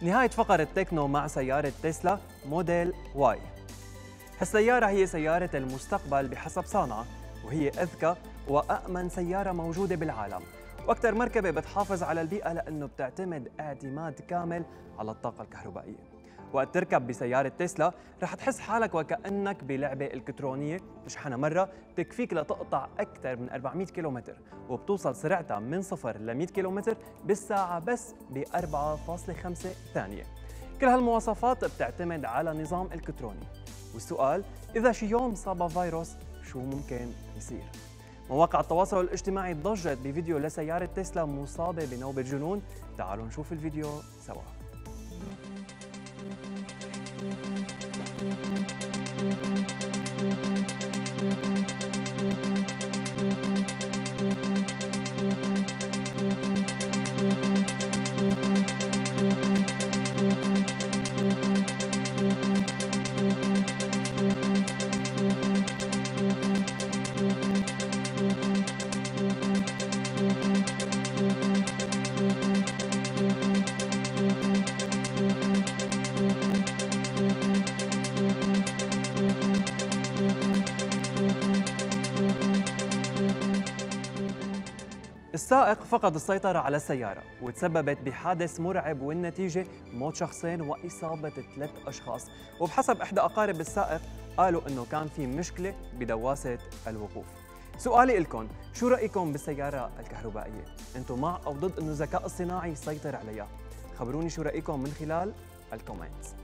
نهاية فقرة تكنو مع سيارة تسلا موديل واي. هالسيارة هي سيارة المستقبل بحسب صانعة، وهي أذكى وأأمن سيارة موجودة بالعالم، وأكثر مركبة بتحافظ على البيئة لأنه بتعتمد اعتماد كامل على الطاقة الكهربائية. وقت تركب بسيارة تسلا رح تحس حالك وكأنك بلعبة إلكترونية مشحنة مرة تكفيك لتقطع أكثر من 400 كيلومتر، وبتوصل سرعتها من 0 ل 100 كيلومتر بالساعة بس ب 4.5 ثانية. كل هالمواصفات بتعتمد على نظام إلكتروني. والسؤال، إذا شي يوم صاب فيروس شو ممكن يصير؟ مواقع التواصل الاجتماعي ضجت بفيديو لسيارة تسلا مصابة بنوبة جنون. تعالوا نشوف الفيديو سوا. السائق فقد السيطرة على السيارة وتسببت بحادث مرعب، والنتيجة موت شخصين وإصابة 3 أشخاص. وبحسب إحدى أقارب السائق قالوا إنه كان في مشكلة بدواسة الوقوف. سؤالي لكم، شو رأيكم بالسيارة الكهربائية؟ أنتم مع أو ضد إنه الذكاء الصناعي يسيطر عليها؟ خبروني شو رأيكم من خلال الكومنتس.